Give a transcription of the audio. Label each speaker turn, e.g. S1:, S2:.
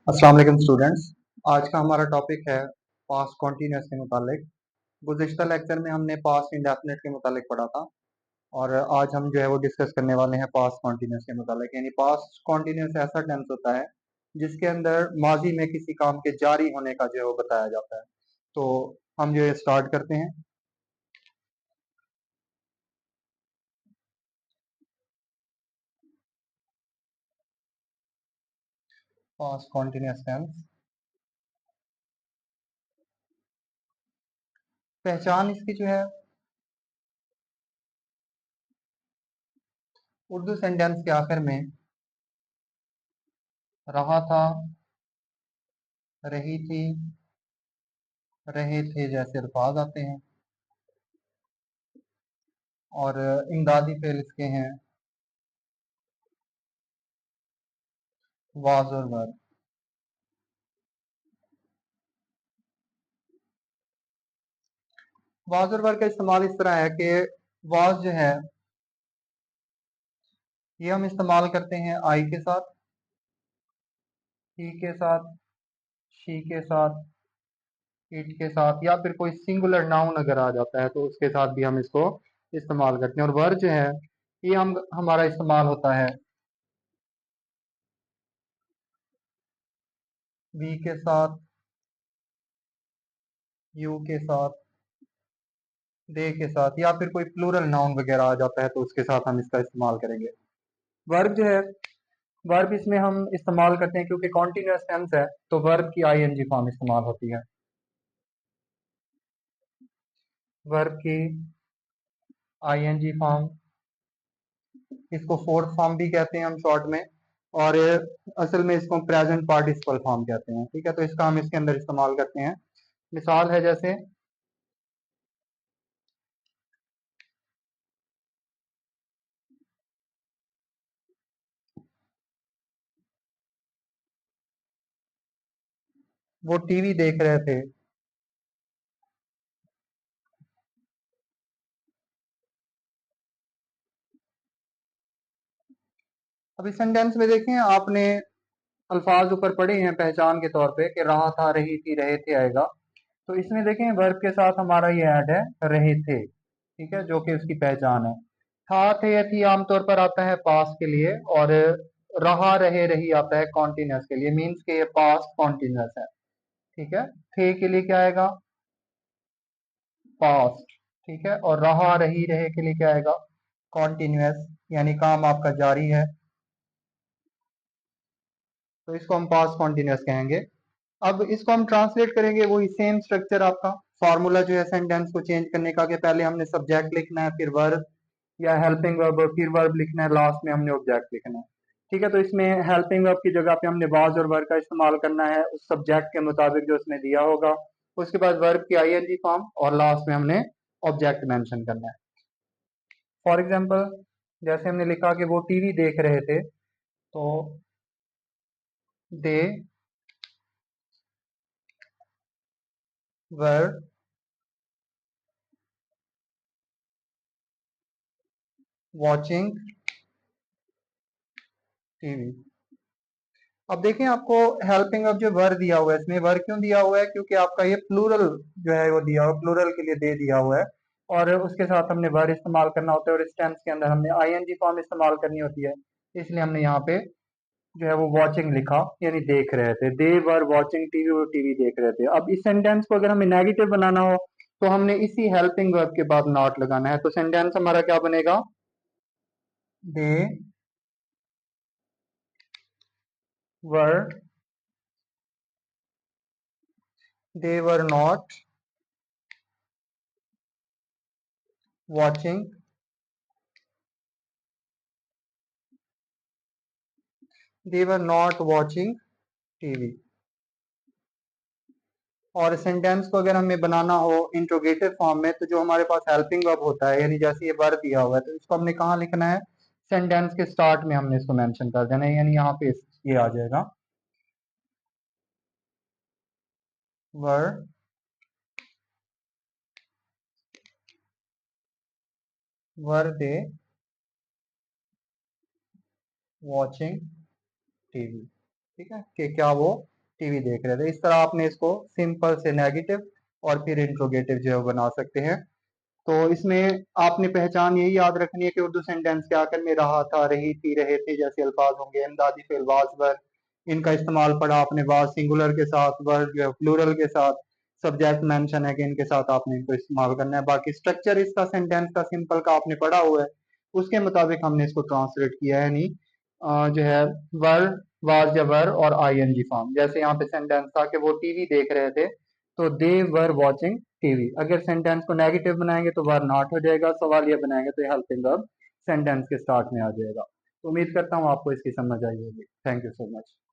S1: अस्सलाम वालेकुम स्टूडेंट्स। आज का हमारा टॉपिक है पास्ट कॉन्टिन्यूस के मुतालिक। गुज़िश्ता लेक्चर में हमने पास्ट इंडेफिनिट के मुतालिक पढ़ा था और आज हम जो है वो डिस्कस करने वाले हैं पास्ट कॉन्टिन्यूस के मुतालिक। यानी पास्ट कॉन्टिन्यूस ऐसा टेंस होता है जिसके अंदर माजी में किसी काम के जारी होने का जो है वो बताया जाता है। तो हम जो है स्टार्ट करते हैं। पास्ट कॉन्टिन्यूस टेंस, पहचान इसकी जो है उर्दू सेंटेंस के आखिर में रहा था, रही थी, रहे थे जैसे अल्फाज आते हैं और इमदादी फेल इसके हैं वाज और वर। वाज और वर का इस्तेमाल इस तरह है कि वाज जो है ये हम इस्तेमाल करते हैं आई के साथ, ही के साथ, शी के साथ, इट के साथ, या फिर कोई सिंगुलर नाउन अगर आ जाता है तो उसके साथ भी हम इसको इस्तेमाल करते हैं। और वर जो है ये हम हमारा इस्तेमाल होता है वी के साथ, यू के साथ, दे के साथ, या फिर कोई प्लूरल नाउन वगैरह आ जाता है तो उसके साथ हम इसका इस्तेमाल करेंगे। वर्ब जो है, वर्ब इसमें हम इस्तेमाल करते हैं क्योंकि कॉन्टिन्यूअस टेंस है तो वर्ब की आईएनजी फॉर्म इस्तेमाल होती है। वर्ब की आईएनजी फॉर्म, इसको फोर्थ फॉर्म भी कहते हैं हम शॉर्ट में, और असल में इसको प्रेजेंट पार्टिसिपल फॉर्म कहते हैं। ठीक है, तो इसका हम इसके अंदर इस्तेमाल करते हैं। मिसाल है जैसे वो टीवी देख रहे थे। अब इस सेंटेंस में देखें आपने अल्फाज ऊपर पढ़े हैं पहचान के तौर पे कि रहा था, रही थी, रहे थे आएगा। तो इसमें देखें वर्ब के साथ हमारा ये ऐड है रहे थे। ठीक है, जो कि उसकी पहचान है। था, थे, थी आमतौर पर आता है पास के लिए, और रहा, रहे, रही आता है कॉन्टिन्यूस के लिए। मीन्स के ये पास्ट कॉन्टिन्यूस है। ठीक है, थे के लिए क्या आएगा? पास्ट। ठीक है, और रहा, रही, रहे के लिए क्या आएगा? कॉन्टिन्यूस, यानी काम आपका जारी है। तो इसको हम पास्ट कॉन्टिन्यूस कहेंगे। अब इसको हम ट्रांसलेट करेंगे, वही सेम स्ट्रक्चर आपका फॉर्मूला जो है सेंटेंस को चेंज करने का, कि पहले हमने सब्जेक्ट लिखना है, फिर वर्ब या हेल्पिंग वर्ब, फिर वर्ब लिखना है, लास्ट में हमने ऑब्जेक्ट लिखना है। ठीक है, तो इसमें हेल्पिंग वर्ब की जगह पे हमने वाज और वर्ब का इस्तेमाल करना है उस सब्जेक्ट के मुताबिक जो उसने दिया होगा। उसके बाद वर्ब की आईएनजी फॉर्म, और लास्ट में हमने ऑब्जेक्ट मेंशन करना है। फॉर एग्जाम्पल, जैसे हमने लिखा कि वो टीवी देख रहे थे, तो दे वर वॉचिंग टीवी। अब देखें आपको हेल्पिंग अब जो वर्ब दिया हुआ है, इसमें वर्ब क्यों दिया हुआ है? क्योंकि आपका ये प्लूरल जो है वो दिया हुआ, प्लूरल के लिए दे दिया हुआ है, और उसके साथ हमने वर्ब इस्तेमाल करना होता है, और इस टेंस के अंदर हमने आईएनजी फॉर्म इस्तेमाल करनी होती है। इसलिए हमने यहाँ पे जो है वो वॉचिंग लिखा, यानी देख रहे थे। दे वर वॉचिंग टीवी, वो टीवी देख रहे थे। अब इस सेंटेंस को अगर हमें नेगेटिव बनाना हो तो हमने इसी हेल्पिंग वर्ब के बाद नॉट लगाना है। तो सेंटेंस हमारा क्या बनेगा? They were they were not watching they were not watching TV. और सेंटेंस को अगर हमें बनाना हो इंट्रोगेटिव फॉर्म में, तो जो हमारे पास हेल्पिंग वर्ब होता है, यानी जैसे ये वर्ब दिया हुआ है, तो इसको हमने कहाँ लिखना है? सेंटेंस के स्टार्ट में हमने इसको मेंशन कर देना है, यानी यहाँ पे ये आ जाएगा वर वर दे वॉचिंग टीवी। ठीक है, कि क्या वो टीवी देख रहे थे। इस तरह आपने इसको सिंपल से नेगेटिव और फिर इंट्रोगेटिव जो है बना सकते हैं। तो इसमें आपने पहचान यही याद रखनी है कि उर्दू सेंटेंस के आखिर में रहा था, रही थी, रहे थे जैसे अल्फाज होंगे। इमदादी फेल वाज वर, इनका इस्तेमाल पड़ा आपने वाज सिंगुलर के साथ, वर जो है प्लूरल के साथ, सब्जेक्ट मेंशन है कि इनके साथ आपने इनको इस्तेमाल करना है। बाकी स्ट्रक्चर इसका सेंटेंस का सिंपल का आपने पढ़ा हुआ है, उसके मुताबिक हमने इसको ट्रांसलेट किया है। नहीं जो है वर, वाज या वर और आईएनजी फॉर्म। जैसे यहाँ पे सेंटेंस था कि वो टीवी देख रहे थे, तो दे वर वॉचिंग टीवी। अगर सेंटेंस को नेगेटिव बनाएंगे तो वर नॉट हो जाएगा, सवालिया बनाएंगे तो हेल्पिंग वर्ब सेंटेंस के स्टार्ट में आ जाएगा। तो उम्मीद करता हूँ आपको इसकी समझ आई होगी। Thank you so much.